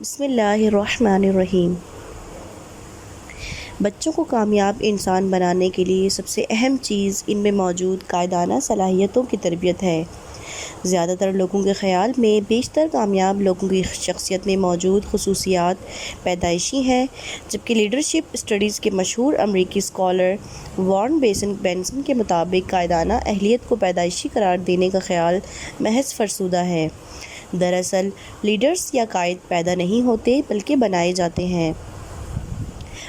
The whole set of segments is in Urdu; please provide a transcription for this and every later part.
بسم اللہ الرحمن الرحیم۔ بچوں کو کامیاب انسان بنانے کے لیے سب سے اہم چیز ان میں موجود قائدانہ صلاحیتوں کی تربیت ہے۔ زیادہ تر لوگوں کے خیال میں بیشتر کامیاب لوگوں کی شخصیت میں موجود خصوصیات پیدائشی ہیں، جبکہ لیڈرشپ اسٹڈیز کے مشہور امریکی اسکالر وارن بینسن کے مطابق قائدانہ اہلیت کو پیدائشی قرار دینے کا خیال محض فرسودہ ہے۔ دراصل لیڈرز یا قائد پیدا نہیں ہوتے بلکہ بنائے جاتے ہیں۔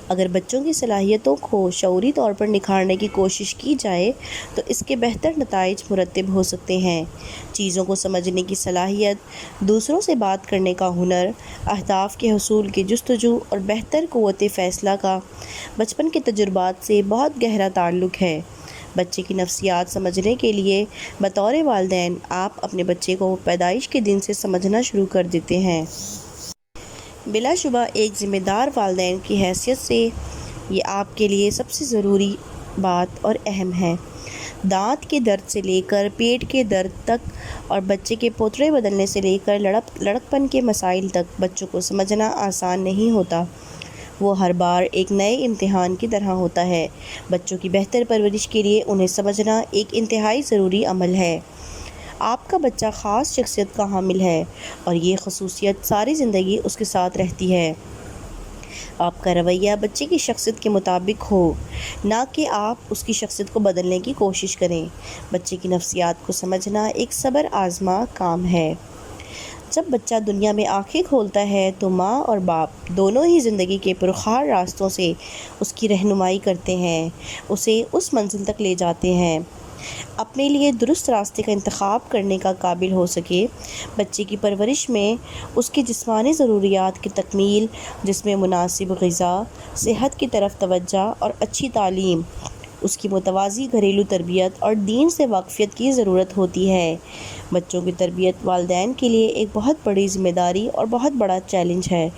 اگر بچوں کی صلاحیتوں کو شعوری طور پر نکھارنے کی کوشش کی جائے تو اس کے بہتر نتائج مرتب ہو سکتے ہیں۔ چیزوں کو سمجھنے کی صلاحیت، دوسروں سے بات کرنے کا ہنر، اہداف کے حصول کی جستجو اور بہتر قوت فیصلہ کا بچپن کے تجربات سے بہت گہرا تعلق ہے۔ بچے کی نفسیات سمجھنے کے لیے بطور والدین آپ اپنے بچے کو پیدائش کے دن سے سمجھنا شروع کر دیتے ہیں۔ بلا شبہ ایک ذمہ دار والدین کی حیثیت سے یہ آپ کے لیے سب سے ضروری بات اور اہم ہے۔ دانت کے درد سے لے کر پیٹ کے درد تک اور بچے کے پوترے بدلنے سے لے کر لڑکپن کے مسائل تک بچوں کو سمجھنا آسان نہیں ہوتا۔ وہ ہر بار ایک نئے امتحان کی طرح ہوتا ہے۔ بچوں کی بہتر پرورش کے لیے انہیں سمجھنا ایک انتہائی ضروری عمل ہے۔ آپ کا بچہ خاص شخصیت کا حامل ہے اور یہ خصوصیت ساری زندگی اس کے ساتھ رہتی ہے۔ آپ کا رویہ بچے کی شخصیت کے مطابق ہو، نہ کہ آپ اس کی شخصیت کو بدلنے کی کوشش کریں۔ بچے کی نفسیات کو سمجھنا ایک صبر آزما کام ہے۔ جب بچہ دنیا میں آنکھیں کھولتا ہے تو ماں اور باپ دونوں ہی زندگی کے پرخار راستوں سے اس کی رہنمائی کرتے ہیں، اسے اس منزل تک لے جاتے ہیں۔ اپنے لیے درست راستے کا انتخاب کرنے کا قابل ہو سکے۔ بچے کی پرورش میں اس کی جسمانی ضروریات کی تکمیل، جس میں مناسب غذا، صحت کی طرف توجہ اور اچھی تعلیم، اس کی متوازی گھریلو تربیت اور دین سے واقفیت کی ضرورت ہوتی ہے۔ بچوں کی تربیت والدین کے لیے ایک بہت بڑی ذمہ داری اور بہت بڑا چیلنج ہے۔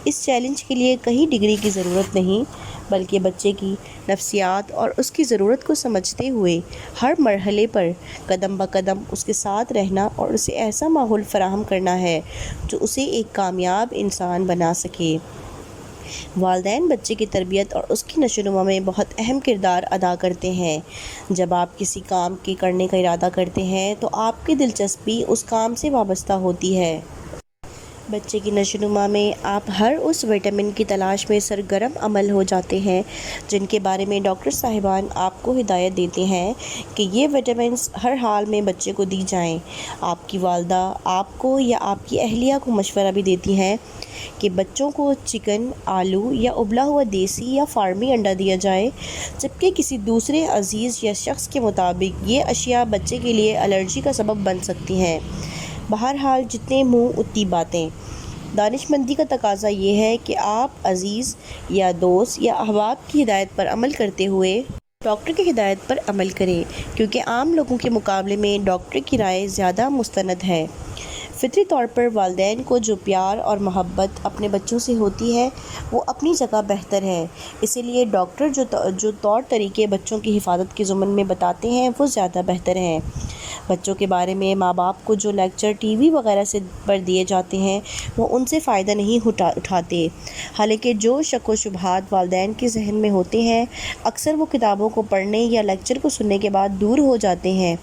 اس چیلنج کے لیے کہیں ڈگری کی ضرورت نہیں، بلکہ بچے کی نفسیات اور اس کی ضرورت کو سمجھتے ہوئے ہر مرحلے پر قدم بقدم اس کے ساتھ رہنا اور اسے ایسا ماحول فراہم کرنا ہے جو اسے ایک کامیاب انسان بنا سکے۔ والدین بچے کی تربیت اور اس کی نشو و نما میں بہت اہم کردار ادا کرتے ہیں۔ جب آپ کسی کام کے کرنے کا ارادہ کرتے ہیں تو آپ کی دلچسپی اس کام سے وابستہ ہوتی ہے۔ بچے کی نشو و نما میں آپ ہر اس وٹامن کی تلاش میں سرگرم عمل ہو جاتے ہیں جن کے بارے میں ڈاکٹر صاحبان آپ کو ہدایت دیتے ہیں کہ یہ وٹامنز ہر حال میں بچے کو دی جائیں۔ آپ کی والدہ آپ کو یا آپ کی اہلیہ کو مشورہ بھی دیتی ہیں کہ بچوں کو چکن، آلو یا ابلا ہوا دیسی یا فارمی انڈا دیا جائے، جبکہ کسی دوسرے عزیز یا شخص کے مطابق یہ اشیاء بچے کے لیے الرجی کا سبب بن سکتی ہیں۔ بہرحال جتنے منہ اتنی باتیں۔ دانش مندی کا تقاضا یہ ہے کہ آپ عزیز یا دوست یا احباب کی ہدایت پر عمل کرتے ہوئے ڈاکٹر کی ہدایت پر عمل کریں، کیونکہ عام لوگوں کے مقابلے میں ڈاکٹر کی رائے زیادہ مستند ہے۔ فطری طور پر والدین کو جو پیار اور محبت اپنے بچوں سے ہوتی ہے وہ اپنی جگہ بہتر ہے، اسی لیے ڈاکٹر جو طور طریقے بچوں کی حفاظت کے ضمن میں بتاتے ہیں وہ زیادہ بہتر ہیں۔ بچوں کے بارے میں ماں باپ کو جو لیکچر ٹی وی وغیرہ سے پر دیے جاتے ہیں وہ ان سے فائدہ نہیں اٹھاتے، حالانکہ جو شک و شبہات والدین کے ذہن میں ہوتے ہیں اکثر وہ کتابوں کو پڑھنے یا لیکچر کو سننے کے بعد دور ہو جاتے ہیں۔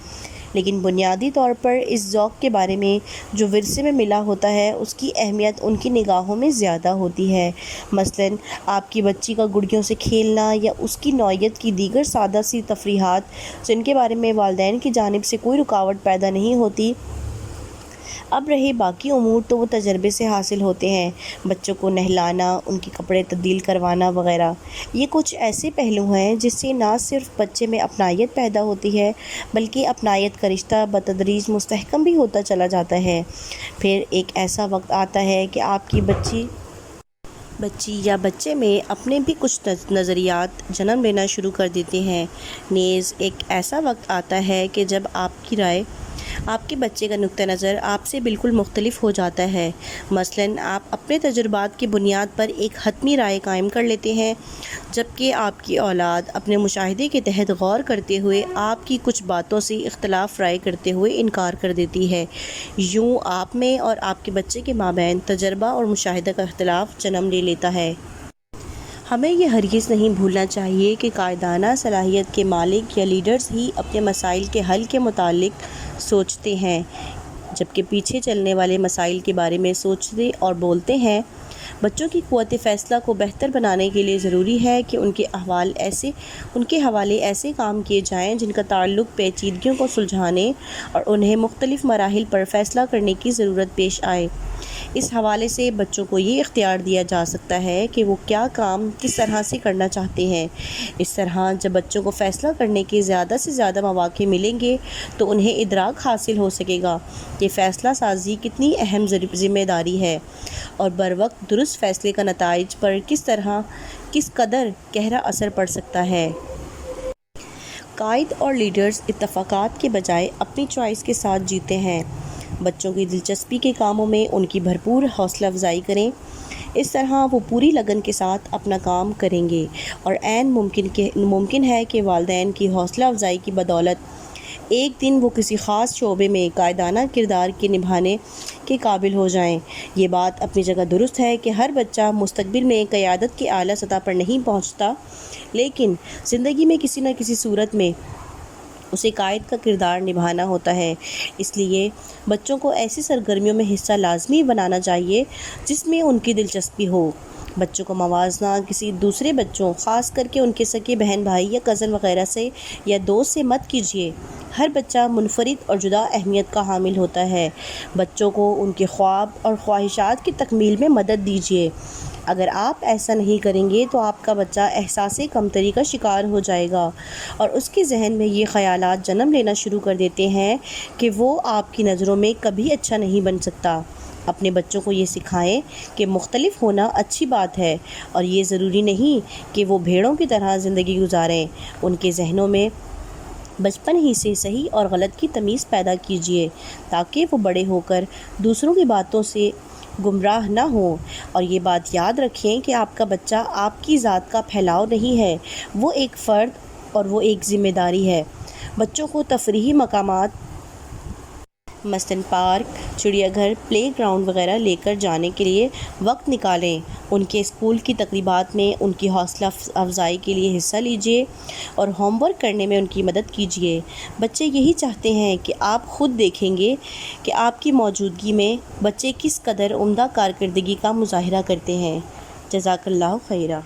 لیکن بنیادی طور پر اس ذوق کے بارے میں جو ورثے میں ملا ہوتا ہے اس کی اہمیت ان کی نگاہوں میں زیادہ ہوتی ہے۔ مثلاً آپ کی بچی کا گڑیوں سے کھیلنا یا اس کی نوعیت کی دیگر سادہ سی تفریحات جن کے بارے میں والدین کی جانب سے کوئی رکاوٹ پیدا نہیں ہوتی۔ اب رہے باقی امور تو وہ تجربے سے حاصل ہوتے ہیں۔ بچوں کو نہلانا، ان کے کپڑے تبدیل کروانا وغیرہ، یہ کچھ ایسے پہلو ہیں جس سے نہ صرف بچے میں اپنائیت پیدا ہوتی ہے بلکہ اپنائیت کا رشتہ بتدریج مستحکم بھی ہوتا چلا جاتا ہے۔ پھر ایک ایسا وقت آتا ہے کہ آپ کی بچی یا بچے میں اپنے بھی کچھ نظریات جنم لینا شروع کر دیتے ہیں۔ نیز ایک ایسا وقت آتا ہے کہ جب آپ کی رائے آپ کے بچے کا نقطہ نظر آپ سے بالکل مختلف ہو جاتا ہے۔ مثلاً آپ اپنے تجربات کی بنیاد پر ایک حتمی رائے قائم کر لیتے ہیں، جبکہ آپ کی اولاد اپنے مشاہدے کے تحت غور کرتے ہوئے آپ کی کچھ باتوں سے اختلاف رائے کرتے ہوئے انکار کر دیتی ہے۔ یوں آپ میں اور آپ کے بچے کے مابین تجربہ اور مشاہدہ کا اختلاف جنم لے لیتا ہے۔ ہمیں یہ ہرگز نہیں بھولنا چاہیے کہ قائدانہ صلاحیت کے مالک یا لیڈرز ہی اپنے مسائل کے حل کے متعلق سوچتے ہیں، جبکہ پیچھے چلنے والے مسائل کے بارے میں سوچتے اور بولتے ہیں۔ بچوں کی قوت فیصلہ کو بہتر بنانے کے لیے ضروری ہے کہ ان کے حوالے ایسے کام کیے جائیں جن کا تعلق پیچیدگیوں کو سلجھانے اور انہیں مختلف مراحل پر فیصلہ کرنے کی ضرورت پیش آئے۔ اس حوالے سے بچوں کو یہ اختیار دیا جا سکتا ہے کہ وہ کیا کام کس طرح سے کرنا چاہتے ہیں۔ اس طرح جب بچوں کو فیصلہ کرنے کے زیادہ سے زیادہ مواقع ملیں گے تو انہیں ادراک حاصل ہو سکے گا کہ فیصلہ سازی کتنی اہم ذمہ داری ہے اور بروقت درست فیصلے کا نتائج پر کس قدر گہرا اثر پڑ سکتا ہے۔ قائد اور لیڈرز اتفاقات کے بجائے اپنی چوائس کے ساتھ جیتے ہیں۔ بچوں کی دلچسپی کے کاموں میں ان کی بھرپور حوصلہ افزائی کریں، اس طرح وہ پوری لگن کے ساتھ اپنا کام کریں گے اور عین ممکن ہے کہ والدین کی حوصلہ افزائی کی بدولت ایک دن وہ کسی خاص شعبے میں قائدانہ کردار کے نبھانے کے قابل ہو جائیں۔ یہ بات اپنی جگہ درست ہے کہ ہر بچہ مستقبل میں قیادت کے اعلیٰ سطح پر نہیں پہنچتا، لیکن زندگی میں کسی نہ کسی صورت میں اسے قائد کا کردار نبھانا ہوتا ہے۔ اس لیے بچوں کو ایسی سرگرمیوں میں حصہ لازمی بنانا چاہیے جس میں ان کی دلچسپی ہو۔ بچوں کا موازنہ کسی دوسرے بچوں، خاص کر کے ان کے سگے بہن بھائی یا کزن وغیرہ سے یا دوست سے مت کیجیے۔ ہر بچہ منفرد اور جدا اہمیت کا حامل ہوتا ہے۔ بچوں کو ان کے خواب اور خواہشات کی تکمیل میں مدد دیجیے۔ اگر آپ ایسا نہیں کریں گے تو آپ کا بچہ احساس کمتری کا شکار ہو جائے گا اور اس کے ذہن میں یہ خیالات جنم لینا شروع کر دیتے ہیں کہ وہ آپ کی نظروں میں کبھی اچھا نہیں بن سکتا۔ اپنے بچوں کو یہ سکھائیں کہ مختلف ہونا اچھی بات ہے اور یہ ضروری نہیں کہ وہ بھیڑوں کی طرح زندگی گزاریں۔ ان کے ذہنوں میں بچپن ہی سے صحیح اور غلط کی تمیز پیدا کیجیے تاکہ وہ بڑے ہو کر دوسروں کی باتوں سے گمراہ نہ ہوں۔ اور یہ بات یاد رکھیں کہ آپ کا بچہ آپ کی ذات کا پھیلاؤ نہیں ہے، وہ ایک فرد اور وہ ایک ذمہ داری ہے۔ بچوں کو تفریحی مقامات مثلاً پارک، چڑیا گھر، پلے گراؤنڈ وغیرہ لے کر جانے کے لیے وقت نکالیں۔ ان کے اسکول کی تقریبات میں ان کی حوصلہ افزائی کے لیے حصہ لیجیے اور ہوم ورک کرنے میں ان کی مدد کیجیے۔ بچے یہی چاہتے ہیں کہ آپ خود دیکھیں گے کہ آپ کی موجودگی میں بچے کس قدر عمدہ کارکردگی کا مظاہرہ کرتے ہیں۔ جزاک اللہ خیرہ۔